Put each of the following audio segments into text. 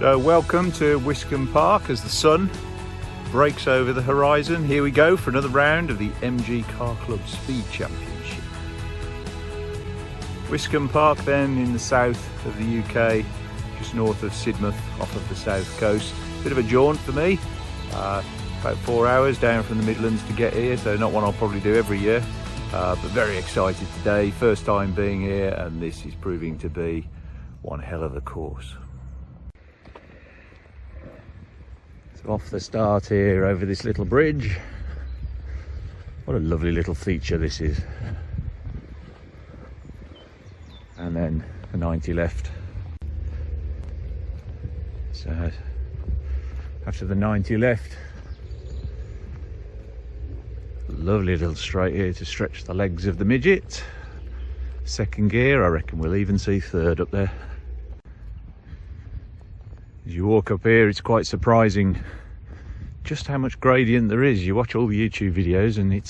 So welcome to Wiscombe Park as the sun breaks over the horizon. Here we go for another round of the MG Car Club Speed Championship. Wiscombe Park then in the south of the UK, just north of Sidmouth off of the south coast. Bit of a jaunt for me, about 4 hours down from the Midlands to get here, so not one I'll probably do every year, but very excited today. First time being here, and this is proving to be one hell of a course. So off the start here over this little bridge. What a lovely little feature this is. And then the 90 left. So after the 90 left, lovely little straight here to stretch the legs of the Midget. Second gear, I reckon we'll even see third up there. As you walk up here, it's quite surprising just how much gradient there is. You watch all the YouTube videos and it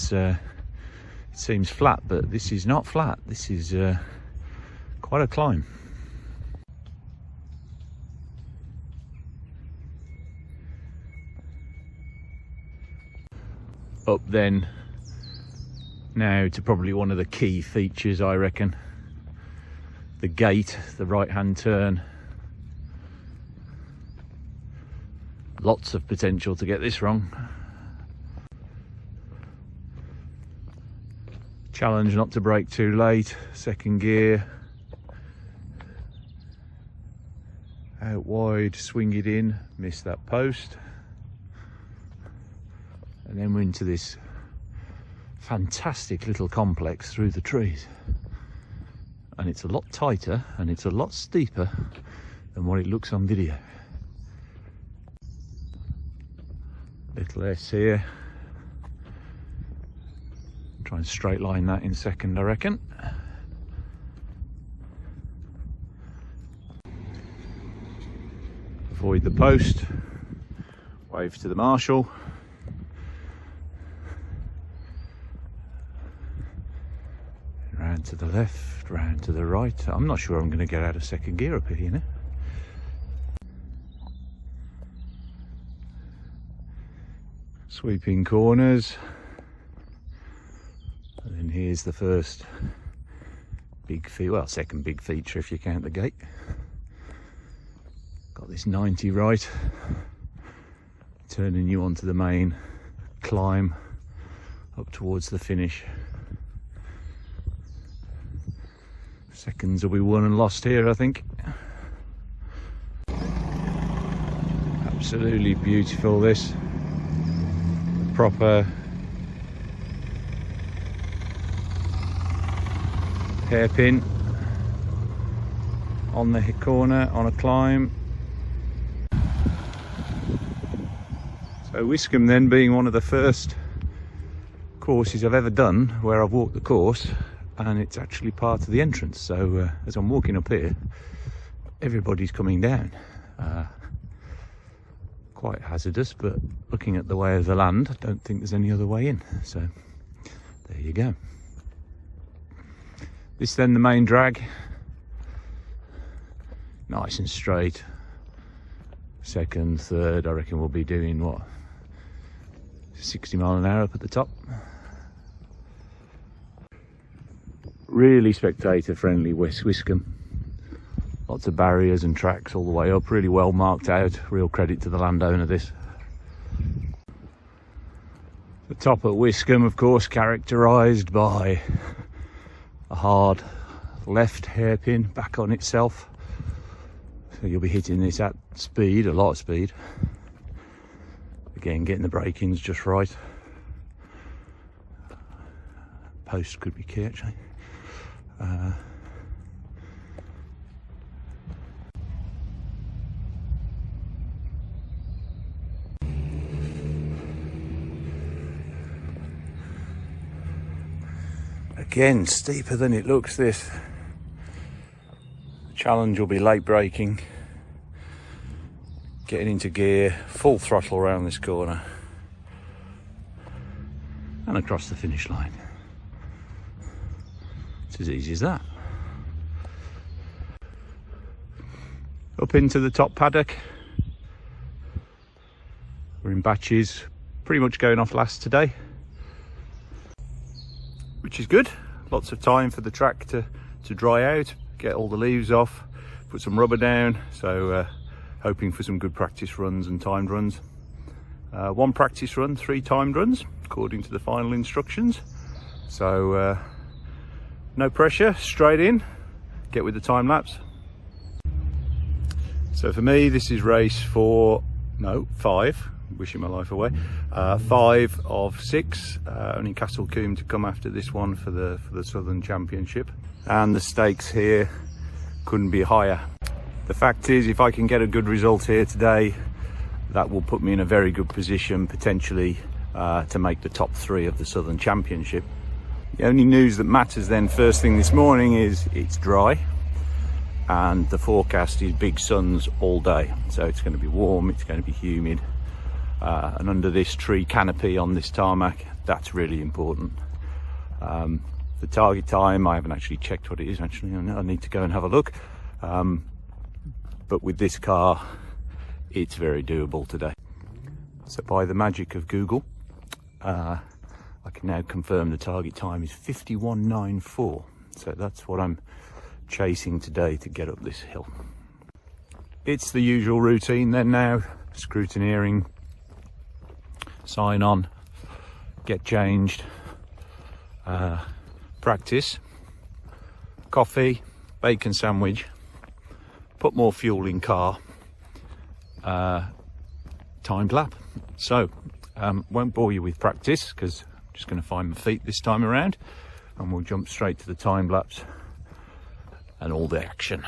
seems flat, but this is not flat. This is quite a climb. Up then now to probably one of the key features, I reckon. The gate, the right hand turn. Lots of potential to get this wrong. Challenge not to brake too late. Second gear. Out wide, swing it in, miss that post. And then we're into this fantastic little complex through the trees. And it's a lot tighter and it's a lot steeper than what it looks on video. Little S here. Try and straight line that in second, I reckon. Avoid the post. Wave to the marshal. Round to the left, round to the right. I'm not sure I'm going to get out of second gear up here, you know. Sweeping corners, and then here's the first big feature, well, second big feature if you count the gate. Got this 90 right, turning you onto the main climb up towards the finish. Seconds will be won and lost here, I think. Absolutely beautiful, this. Proper hairpin on the corner on a climb. So Wiscombe then being one of the first courses I've ever done where I've walked the course, and it's actually part of the entrance. So as I'm walking up here, everybody's coming down. Quite hazardous, but looking at the way of the land, I don't think there's any other way in. So there you go. This then the main drag, nice and straight. Second, third, I reckon we'll be doing what, 60 mile an hour up at the top. Really spectator friendly Wiscombe. Lots of barriers and tracks all the way up, really well marked out. Real credit to the landowner, this. The top at Wiscombe, of course, characterised by a hard left hairpin back on itself. So you'll be hitting this at speed, a lot of speed. Again, getting the break-ins just right. Post could be key, actually. Again, steeper than it looks, this. The challenge will be late braking, getting into gear, full throttle around this corner, and across the finish line. It's as easy as that. Up into the top paddock, We're in batches, pretty much going off last today, which is good. Lots of time for the track to dry out, get all the leaves off, put some rubber down. So hoping for some good practice runs and timed runs. 1 practice run, 3 timed runs according to the final instructions. So no pressure, straight in, get with the time lapse. So for me, this is race 5, wishing my life away. 5 of 6, only Castlecombe to come after this one for the Southern Championship, and the stakes here couldn't be higher. The fact is, if I can get a good result here today, that will put me in a very good position potentially to make the top 3 of the Southern Championship. The only news that matters then first thing this morning is it's dry, and the forecast is big suns all day, so it's going to be warm, it's going to be humid, and under this tree canopy on this tarmac, that's really important. The target time, I haven't actually checked what it is actually, I need to go and have a look, but with this car it's very doable today. So by the magic of Google, I can now confirm the target time is 51.94, so that's what I'm chasing today to get up this hill. It's the usual routine then now: scrutineering, sign on, get changed, practice, coffee, bacon sandwich, put more fuel in car, timed lap. So won't bore you with practice because I'm just going to find my feet this time around, and we'll jump straight to the timed laps and all the action.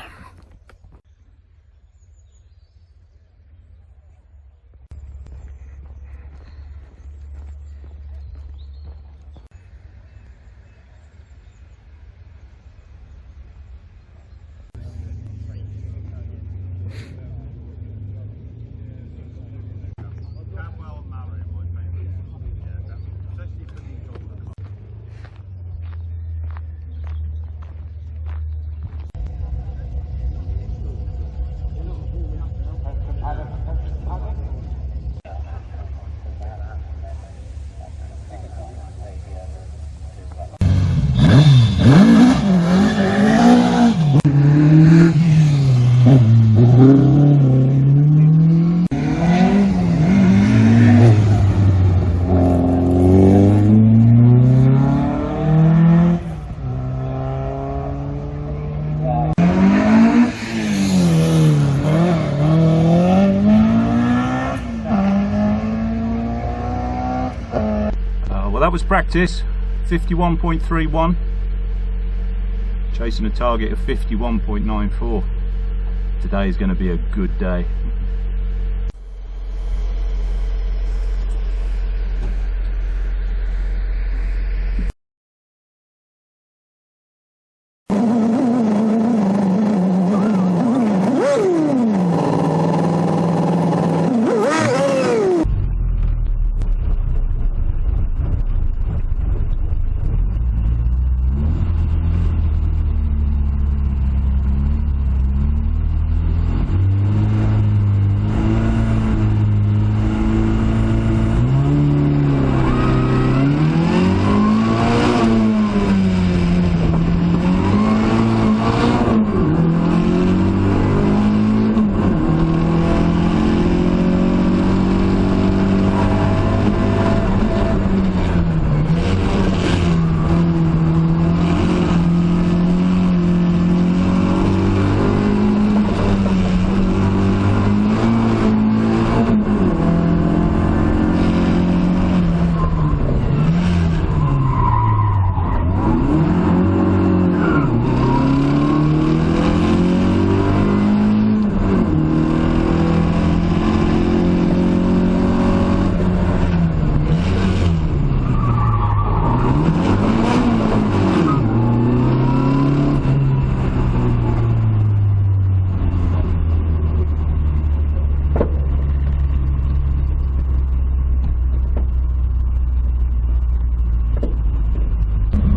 That was practice. 51.31, chasing a target of 51.94. Today is going to be a good day.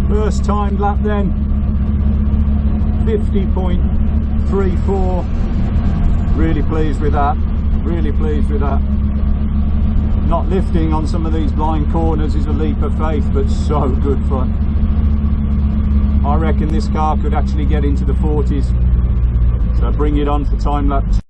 First timed lap then, 50.34. Really pleased with that, really pleased with that. Not lifting on some of these blind corners is a leap of faith, but so good fun. I reckon this car could actually get into the 40s. So bring it on for time lapse.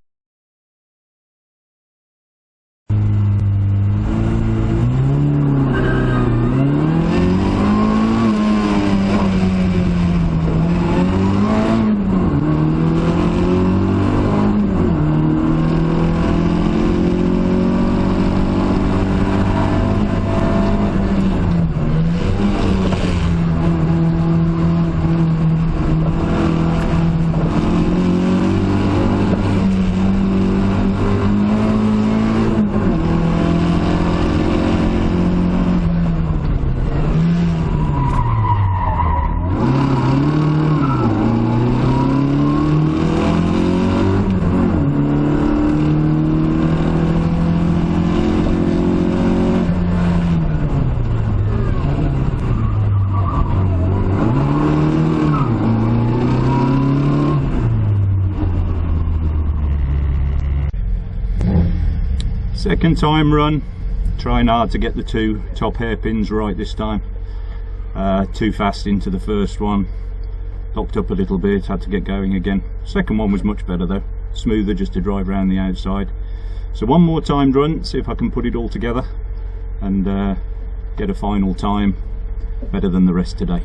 Second time run, trying hard to get the two top hairpins right this time. Too fast into the first one, locked up a little bit, had to get going again. Second one was much better though, smoother just to drive around the outside. So one more timed run, see if I can put it all together and get a final time better than the rest today.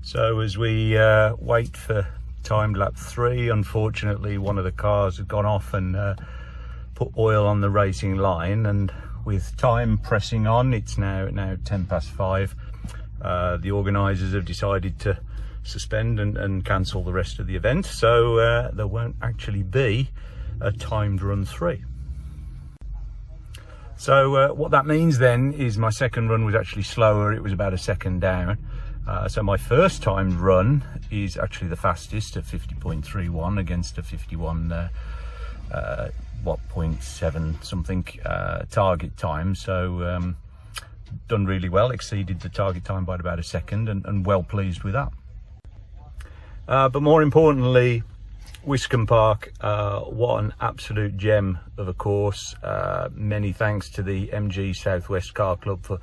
So as we wait for time lap 3, unfortunately one of the cars had gone off and put oil on the racing line, and with time pressing on, it's now 5:10. The organisers have decided to suspend and cancel the rest of the event, so there won't actually be a timed run 3. So what that means then is my second run was actually slower. It was about a second down. So my first timed run is actually the fastest at 50.31 against a 51 0.7 something target time. So done really well, exceeded the target time by about a second, and well pleased with that. But more importantly, Wiscombe Park, what an absolute gem of a course. Many thanks to the MG Southwest Car Club for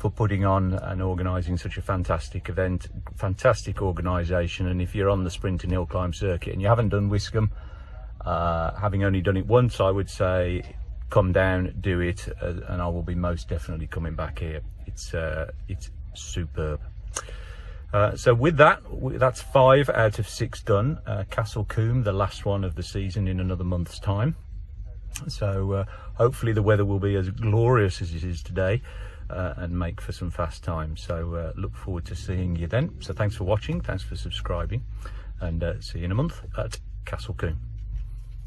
putting on and organising such a fantastic event. Fantastic organisation, and if you're on the sprint and hill climb circuit and you haven't done Wiscombe, having only done it once, I would say come down, do it, and I will be most definitely coming back here. It's superb. So with that, that's 5 out of 6 done. Wiscombe, the last one of the season, in another month's time. So hopefully the weather will be as glorious as it is today, and make for some fast times. So look forward to seeing you then. So thanks for watching, thanks for subscribing, and see you in a month at Wiscombe.